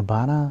12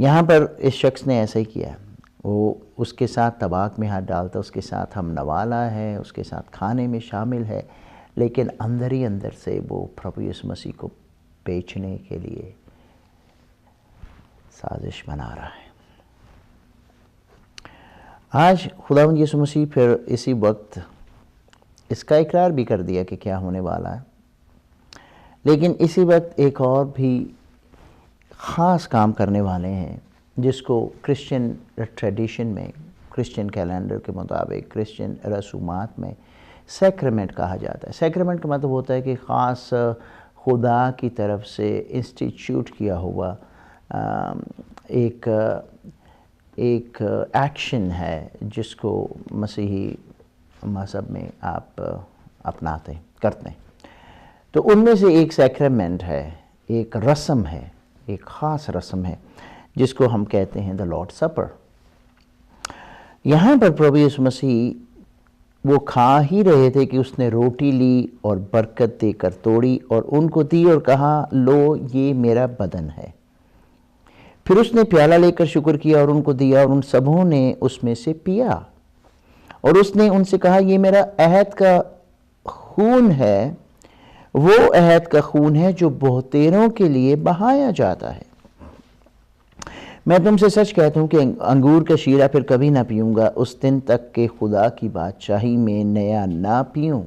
یہاں پر اس شخص نے ایسا ہی کیا، وہ اس کے ساتھ طباق میں ہاتھ ڈالتا، اس کے ساتھ ہم نوالا ہے، اس کے ساتھ کھانے میں شامل ہے، لیکن اندر ہی اندر سے وہ پربھو یسوع مسیح کو بیچنے کے لیے سازش بنا رہا ہے۔ آج خداوند یسوع مسیح پھر اسی وقت اس کا اقرار بھی کر دیا کہ کیا ہونے والا ہے، لیکن اسی وقت ایک اور بھی خاص کام کرنے والے ہیں جس کو کرسچن ٹریڈیشن میں، کرسچن کیلنڈر کے مطابق، کرسچن رسومات میں سیکرمنٹ کہا جاتا ہے۔ سیکرمنٹ کا مطلب ہوتا ہے کہ خاص خدا کی طرف سے انسٹیٹیوٹ کیا ہوا ایک ایکشن ہے جس کو مسیحی مذہب میں آپ اپناتے کرتے ہیں۔ تو ان میں سے ایک سیکرمنٹ ہے، ایک رسم ہے، ایک خاص رسم ہے جس کو ہم کہتے ہیں دا لارڈ سپر۔ یہاں پر پربھو یسوع مسیح وہ کھا ہی رہے تھے کہ اس نے روٹی لی اور برکت دے کر توڑی اور ان کو دی اور کہا، لو یہ میرا بدن ہے۔ پھر اس نے پیالہ لے کر شکر کیا اور ان کو دیا، اور ان سبھوں نے اس میں سے پیا، اور اس نے ان سے کہا، یہ میرا عہد کا خون ہے، وہ عہد کا خون ہے جو بہتےروں کے لیے بہایا جاتا ہے۔ میں تم سے سچ کہتا ہوں کہ انگور کا شیرہ پھر کبھی نہ پیوں گا اس دن تک کہ خدا کی بادشاہی میں نیا نہ پیوں۔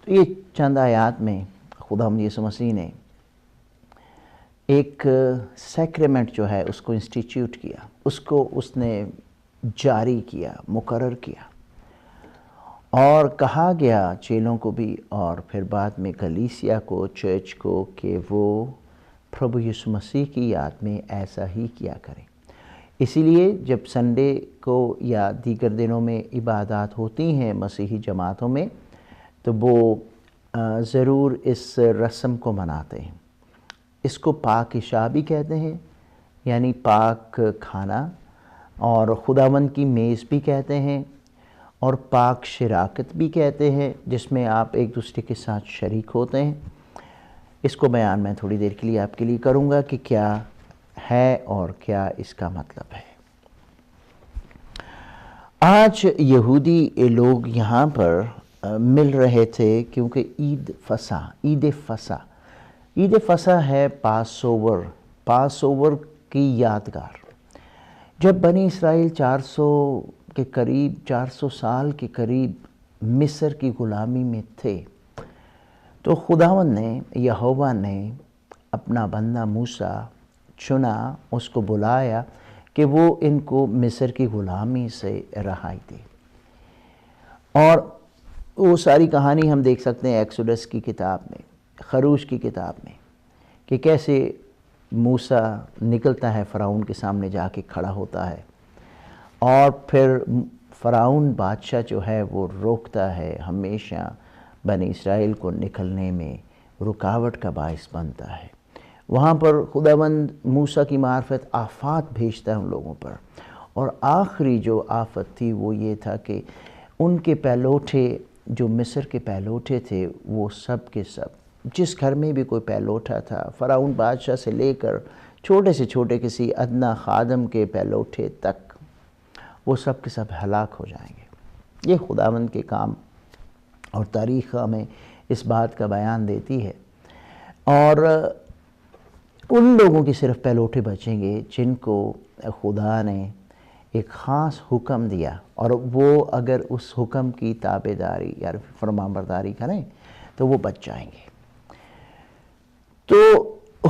تو یہ چند آیات میں خداوند یسوع مسیح نے ایک سیکریمنٹ جو ہے اس کو انسٹیٹیوٹ کیا، اس کو اس نے جاری کیا، مقرر کیا، اور کہا گیا چیلوں کو بھی اور پھر بعد میں کلیسیا کو، چرچ کو، کہ وہ پربھو یسوع مسیح کی یاد میں ایسا ہی کیا کریں۔ اسی لیے جب سنڈے کو یا دیگر دنوں میں عبادات ہوتی ہیں مسیحی جماعتوں میں، تو وہ ضرور اس رسم کو مناتے ہیں۔ اس کو پاک عشاء بھی کہتے ہیں، یعنی پاک کھانا، اور خداوند کی میز بھی کہتے ہیں، اور پاک شراکت بھی کہتے ہیں، جس میں آپ ایک دوسرے کے ساتھ شریک ہوتے ہیں۔ اس کو بیان میں تھوڑی دیر کے لیے آپ کے لیے کروں گا کہ کیا ہے اور کیا اس کا مطلب ہے۔ آج یہودی لوگ یہاں پر مل رہے تھے کیونکہ عید فصح ہے پاس اوور کی یادگار۔ جب بنی اسرائیل 400 سال کے قریب مصر کی غلامی میں تھے، تو خداوند نے، یہوہ نے اپنا بندہ موسیٰ چنا، اس کو بلایا کہ وہ ان کو مصر کی غلامی سے رہائی دے۔ اور وہ ساری کہانی ہم دیکھ سکتے ہیں ایکسوڈس کی کتاب میں، خروج کی کتاب میں، کہ کیسے موسیٰ نکلتا ہے فرعون کے سامنے جا کے کھڑا ہوتا ہے، اور پھر فرعون بادشاہ جو ہے وہ روکتا ہے، ہمیشہ بنی اسرائیل کو نکلنے میں رکاوٹ کا باعث بنتا ہے۔ وہاں پر خداوند موسیٰ کی معرفت آفات بھیجتا ہے ان لوگوں پر، اور آخری جو آفت تھی وہ یہ تھا کہ ان کے پہلوٹے، جو مصر کے پہلوٹے تھے، وہ سب کے سب، جس گھر میں بھی کوئی پہلوٹا تھا، فرعون بادشاہ سے لے کر چھوٹے سے چھوٹے کسی ادنا خادم کے پہلوٹے تک، وہ سب کے سب ہلاک ہو جائیں گے۔ یہ خداوند کے کام اور تاریخ ہمیں اس بات کا بیان دیتی ہے، اور ان لوگوں کی صرف پہلوٹے بچیں گے جن کو خدا نے ایک خاص حکم دیا، اور وہ اگر اس حکم کی تابعداری یا فرمانبرداری کریں تو وہ بچ جائیں گے۔ تو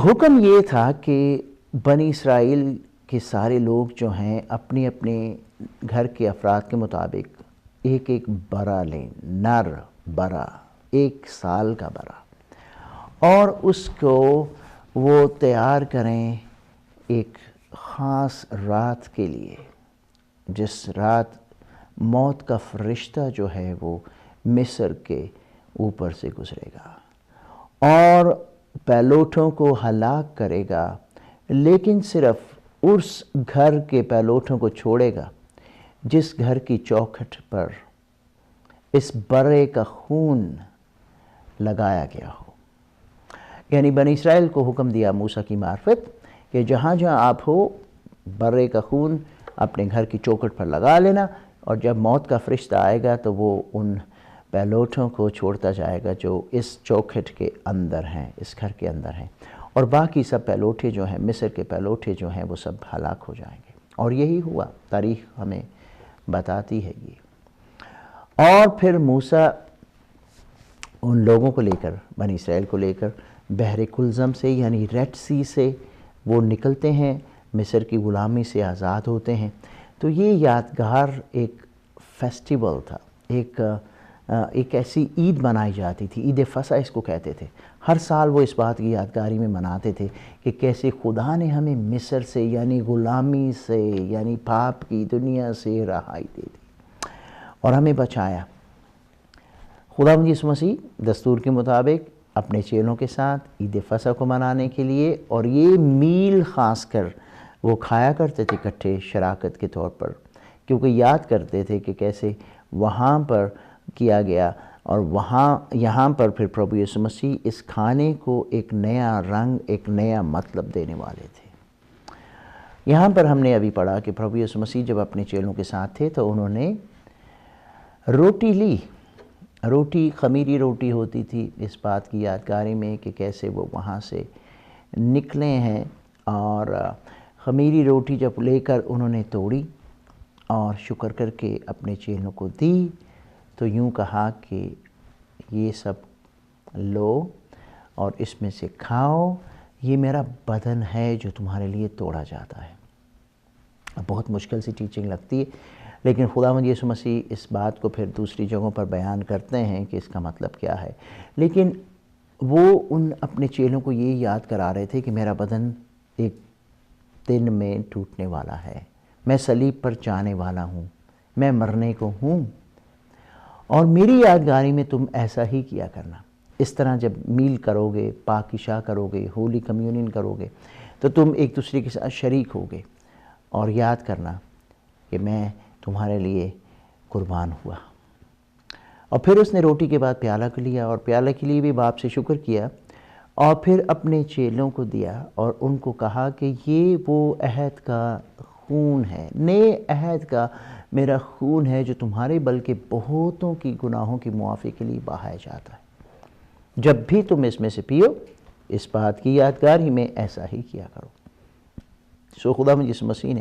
حکم یہ تھا کہ بنی اسرائیل کے سارے لوگ جو ہیں اپنے اپنے گھر کے افراد کے مطابق ایک برا لیں، نر برا، 1 سال کا برا، اور اس کو وہ تیار کریں ایک خاص رات کے لیے، جس رات موت کا فرشتہ جو ہے وہ مصر کے اوپر سے گزرے گا اور پہلوٹوں کو ہلاک کرے گا، لیکن صرف اس گھر کے پہلوٹوں کو چھوڑے گا جس گھر کی چوکھٹ پر اس برے کا خون لگایا گیا ہو۔ یعنی بنی اسرائیل کو حکم دیا موسیٰ کی معرفت کہ جہاں جہاں آپ ہو برے کا خون اپنے گھر کی چوکھٹ پر لگا لینا، اور جب موت کا فرشتہ آئے گا تو وہ ان پہلوٹوں کو چھوڑتا جائے گا جو اس چوکھٹ کے اندر ہیں، اس گھر کے اندر ہیں، اور باقی سب پہلوٹے جو ہیں، مصر کے پہلوٹے جو ہیں، وہ سب ہلاک ہو جائیں گے۔ اور یہی ہوا، تاریخ ہمیں بتاتی ہے یہ۔ اور پھر موسیٰ ان لوگوں کو لے کر، بنی اسرائیل کو لے کر بحر کلزم سے یعنی ریڈ سی سے وہ نکلتے ہیں، مصر کی غلامی سے آزاد ہوتے ہیں۔ تو یہ یادگار ایک فیسٹیول تھا، ایک ایسی عید منائی جاتی تھی، عید فصح اس کو کہتے تھے۔ ہر سال وہ اس بات کی یادگاری میں مناتے تھے کہ کیسے خدا نے ہمیں مصر سے یعنی غلامی سے یعنی پاپ کی دنیا سے رہائی دے دی اور ہمیں بچایا۔ خداوند یسوع مسیح دستور کے مطابق اپنے چیلوں کے ساتھ عید فصح کو منانے کے لیے، اور یہ میل خاص کر وہ کھایا کرتے تھے اکٹھے شراکت کے طور پر، کیونکہ یاد کرتے تھے کہ کیسے وہاں پر کیا گیا، اور یہاں پر پھر پربھو یسوع مسیح اس کھانے کو ایک نیا رنگ، ایک نیا مطلب دینے والے تھے۔ یہاں پر ہم نے ابھی پڑھا کہ پربھو یسوع مسیح جب اپنے چیلوں کے ساتھ تھے تو انہوں نے روٹی لی، روٹی خمیری روٹی ہوتی تھی، اس بات کی یادگاری میں کہ کیسے وہ وہاں سے نکلے ہیں، اور خمیری روٹی جب لے کر انہوں نے توڑی اور شکر کر کے اپنے چیلوں کو دی، تو یوں کہا کہ یہ سب لو اور اس میں سے کھاؤ، یہ میرا بدن ہے جو تمہارے لیے توڑا جاتا ہے۔ بہت مشکل سی ٹیچنگ لگتی ہے، لیکن خداوند یسوع مسیح اس بات کو پھر دوسری جگہوں پر بیان کرتے ہیں کہ اس کا مطلب کیا ہے، لیکن وہ ان اپنے چیلوں کو یہ یاد کرا رہے تھے کہ میرا بدن ایک دن میں ٹوٹنے والا ہے، میں صلیب پر جانے والا ہوں، میں مرنے کو ہوں، اور میری یادگاری میں تم ایسا ہی کیا کرنا۔ اس طرح جب میل کرو گے، پاکیشاہ کرو گے، ہولی کمیونین کرو گے، تو تم ایک دوسرے کے ساتھ شریک ہوگے، اور یاد کرنا کہ میں تمہارے لیے قربان ہوا۔ اور پھر اس نے روٹی کے بعد پیالہ کو لیا، اور پیالہ کے لیے بھی باپ سے شکر کیا، اور پھر اپنے چیلوں کو دیا اور ان کو کہا کہ یہ وہ عہد کا خون ہے، نئے عہد کا میرا خون ہے جو تمہارے بلکہ بہتوں کی گناہوں کی معافی کے لیے بہایا جاتا ہے۔ جب بھی تم اس میں سے پیو، اس بات کی یادگاری میں ایسا ہی کیا کرو۔ سو خداوند یسوع مسیح نے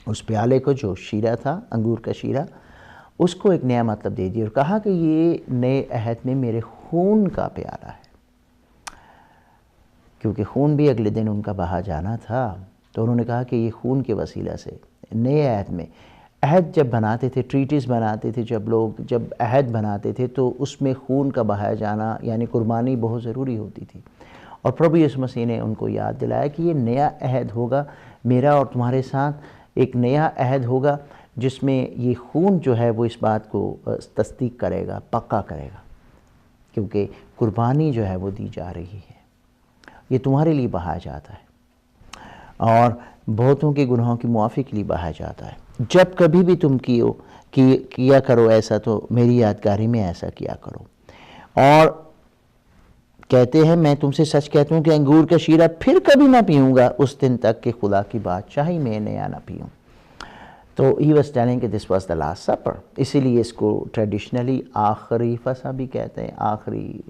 اس پیالے کو جو شیرہ تھا، انگور کا شیرہ، اس کو ایک نیا مطلب دے دیا اور کہا کہ یہ نئے عہد میں میرے خون کا پیالہ ہے، کیونکہ خون بھی اگلے دن ان کا بہا جانا تھا۔ تو انہوں نے کہا کہ یہ خون کے وسیلہ سے نئے عہد میں، عہد جب بناتے تھے، ٹریٹیز بناتے تھے، جب عہد بناتے تھے تو اس میں خون کا بہایا جانا یعنی قربانی بہت ضروری ہوتی تھی، اور پربھو یسوع مسیح نے ان کو یاد دلایا کہ یہ نیا عہد ہوگا میرا اور تمہارے ساتھ، ایک نیا عہد ہوگا جس میں یہ خون جو ہے وہ اس بات کو تصدیق کرے گا، پکا کرے گا، کیونکہ قربانی جو ہے وہ دی جا رہی ہے، یہ تمہارے لیے بہایا جاتا ہے اور بہتوں کے گناہوں کی معافی کے لیے بہایا جاتا ہے۔ جب کبھی بھی تم کیا کرو ایسا تو میری یادگاری میں ایسا کیا کرو۔ اور کہتے ہیں میں تم سے سچ کہتا ہوں کہ انگور کا شیرہ پھر کبھی نہ پیوں گا اس دن تک کہ خدا کی بادشاہی میں نیا نہ پیوں۔ تو he was telling کہ this was the last supper، اسی لیے اس کو ٹریڈیشنلی آخری فصح بھی کہتے ہیں، آخری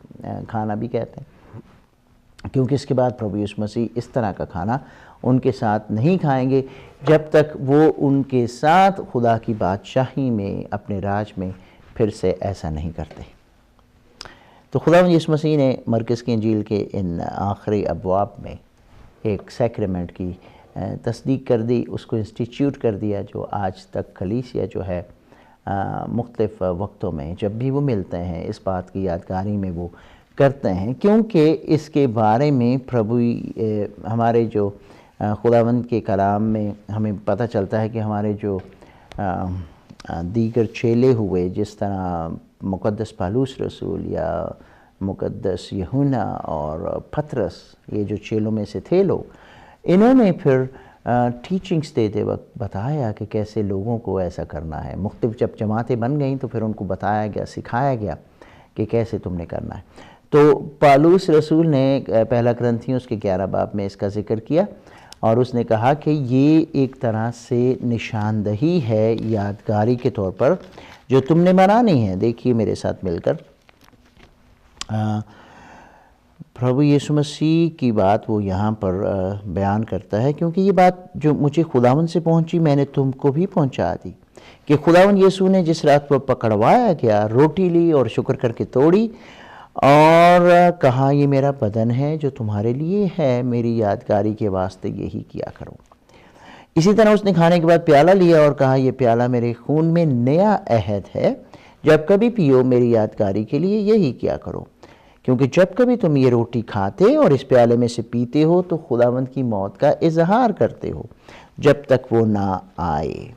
کھانا بھی کہتے ہیں، کیونکہ اس کے بعد پربھو یسوع مسیح اس طرح کا کھانا ان کے ساتھ نہیں کھائیں گے جب تک وہ ان کے ساتھ خدا کی بادشاہی میں اپنے راج میں پھر سے ایسا نہیں کرتے۔ تو خداوند یسوع مسیح نے مرکز کی انجیل کے ان آخری ابواب میں ایک سیکریمنٹ کی تصدیق کر دی، اس کو انسٹیٹیوٹ کر دیا، جو آج تک کلیسیا جو ہے مختلف وقتوں میں جب بھی وہ ملتے ہیں اس بات کی یادگاری میں وہ کرتے ہیں، کیونکہ اس کے بارے میں ہمارے جو خداوند کے کلام میں ہمیں پتہ چلتا ہے کہ ہمارے جو دیگر چیلے ہوئے، جس طرح مقدس پالوس رسول یا مقدس یوحنا اور پطرس، یہ جو چیلوں میں سے تھے لوگ، انہوں نے پھر ٹیچنگز دیتے وقت بتایا کہ کیسے لوگوں کو ایسا کرنا ہے۔ مختلف جب جماعتیں بن گئیں تو پھر ان کو بتایا گیا، سکھایا گیا کہ کیسے تم نے کرنا ہے۔ تو پالوس رسول نے پہلا کرنتھیوں اس کے 11 باب میں اس کا ذکر کیا، اور اس نے کہا کہ یہ ایک طرح سے نشاندہی ہے یادگاری کے طور پر جو تم نے منانی ہے۔ دیکھیے میرے ساتھ مل کر پربھو یسوع مسیح کی بات وہ یہاں پر بیان کرتا ہے، کیونکہ یہ بات جو مجھے خداوند سے پہنچی میں نے تم کو بھی پہنچا دی کہ خداوند یسوع نے جس رات کو پکڑوایا گیا روٹی لی اور شکر کر کے توڑی اور کہا یہ میرا بدن ہے جو تمہارے لیے ہے، میری یادگاری کے واسطے یہی کیا کرو۔ اسی طرح اس نے کھانے کے بعد پیالہ لیا اور کہا یہ پیالہ میرے خون میں نیا عہد ہے، جب کبھی پیو میری یادگاری کے لیے یہی کیا کرو، کیونکہ جب کبھی تم یہ روٹی کھاتے اور اس پیالے میں سے پیتے ہو تو خداوند کی موت کا اظہار کرتے ہو جب تک وہ نہ آئے۔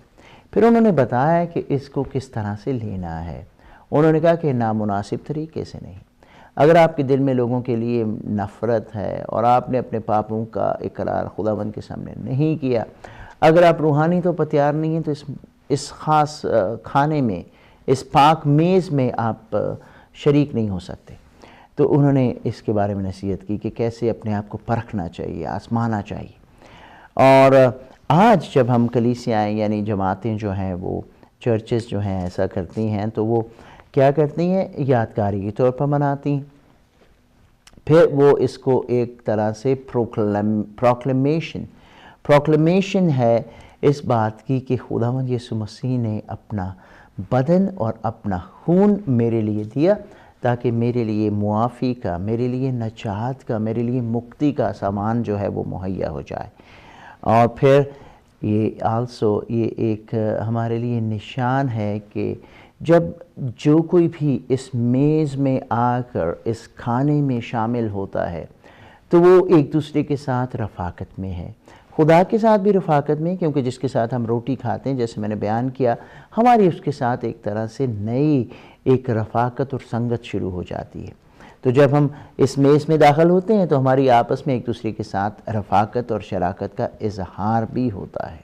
پھر انہوں نے بتایا کہ اس کو کس طرح سے لینا ہے۔ انہوں نے کہا کہ نامناسب طریقے سے نہیں۔ اگر آپ کے دل میں لوگوں کے لیے نفرت ہے اور آپ نے اپنے پاپوں کا اقرار خداوند کے سامنے نہیں کیا، اگر آپ روحانی تو تیار نہیں ہیں تو اس خاص کھانے میں، اس پاک میز میں آپ شریک نہیں ہو سکتے۔ تو انہوں نے اس کے بارے میں نصیحت کی کہ کیسے اپنے آپ کو پرکھنا چاہیے، آزمانا چاہیے۔ اور آج جب ہم کلیسیائیں یعنی جماعتیں جو ہیں وہ چرچز جو ہیں ایسا کرتی ہیں تو وہ کیا کرتی ہیں؟ یادگاری کے طور پر مناتی ہیں۔ پھر وہ اس کو ایک طرح سے پروکلمیشن ہے اس بات کی کہ خداوند یسوع مسیح نے اپنا بدن اور اپنا خون میرے لیے دیا تاکہ میرے لیے معافی کا، میرے لیے نجات کا، میرے لیے مکتی کا سامان جو ہے وہ مہیا ہو جائے۔ اور پھر یہ ایک ہمارے لیے نشان ہے کہ جب جو کوئی بھی اس میز میں آ کر اس کھانے میں شامل ہوتا ہے تو وہ ایک دوسرے کے ساتھ رفاقت میں ہے، خدا کے ساتھ بھی رفاقت میں، کیونکہ جس کے ساتھ ہم روٹی کھاتے ہیں جیسے میں نے بیان کیا ہماری اس کے ساتھ ایک طرح سے نئی ایک رفاقت اور سنگت شروع ہو جاتی ہے۔ تو جب ہم اس میز میں داخل ہوتے ہیں تو ہماری آپس میں ایک دوسرے کے ساتھ رفاقت اور شراکت کا اظہار بھی ہوتا ہے۔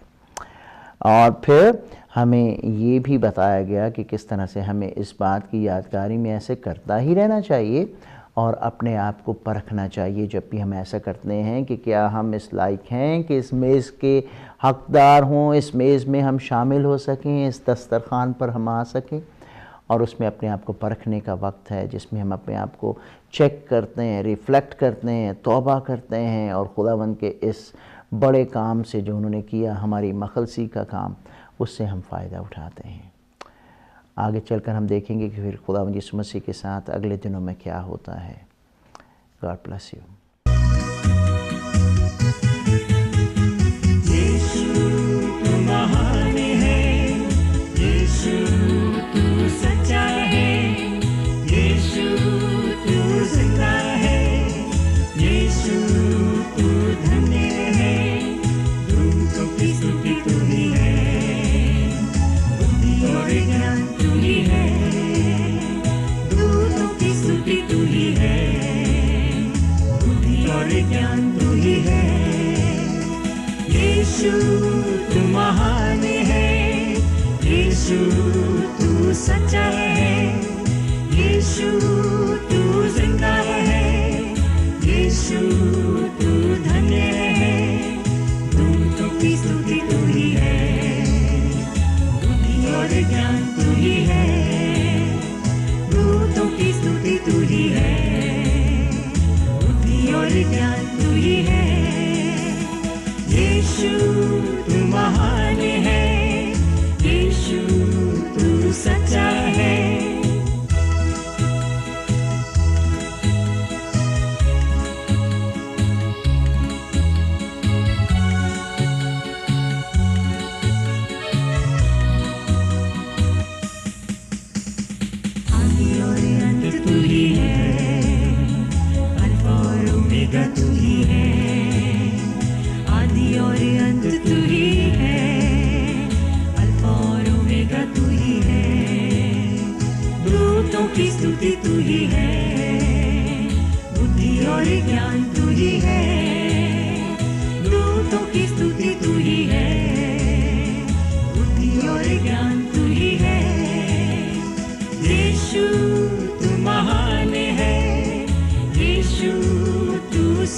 اور پھر ہمیں یہ بھی بتایا گیا کہ کس طرح سے ہمیں اس بات کی یادگاری میں ایسے کرتا ہی رہنا چاہیے اور اپنے آپ کو پرکھنا چاہیے جب بھی ہم ایسا کرتے ہیں کہ کیا ہم اس لائق ہیں کہ اس میز کے حقدار ہوں، اس میز میں ہم شامل ہو سکیں، اس دسترخوان پر ہم آ سکیں۔ اور اس میں اپنے آپ کو پرکھنے کا وقت ہے جس میں ہم اپنے آپ کو چیک کرتے ہیں، ریفلیکٹ کرتے ہیں، توبہ کرتے ہیں اور خداوند کے اس بڑے کام سے جو انہوں نے کیا، ہماری مخلصی کا کام، اس سے ہم فائدہ اٹھاتے ہیں۔ آگے چل کر ہم دیکھیں گے کہ پھر خداوند یسوع مسیح کے ساتھ اگلے دنوں میں کیا ہوتا ہے۔ God bless you. تو مہان ہے، یسوع تو سچا ہے، یسوع تو زندہ ہے، یسوع تو دھنیہ ہے، دونوں کی ستوتی تو ہی ہے، بدھی اور گیان تو ہی ہے، دونوں کی ستوتی تو ہی ہے، بدھی اور گیان تو ہی ہے۔ یسوع تو مہان ہے، یسوع تو سچا ہے۔ آدی اور انت تو ہی ہے، الفا اور اومیگا تو ہی ہے، آدی اور انت تو ہی ہے، الفا اور اومیگا تو ہی ہے، دونوں کی ستوتی تو ہی ہے، بدھی اور گیان تو ہی ہے، دونوں کی ستوتی تو ہی ہے، بدھی اور گیان تو ہی ہے۔ یسوع تو مہان ہے،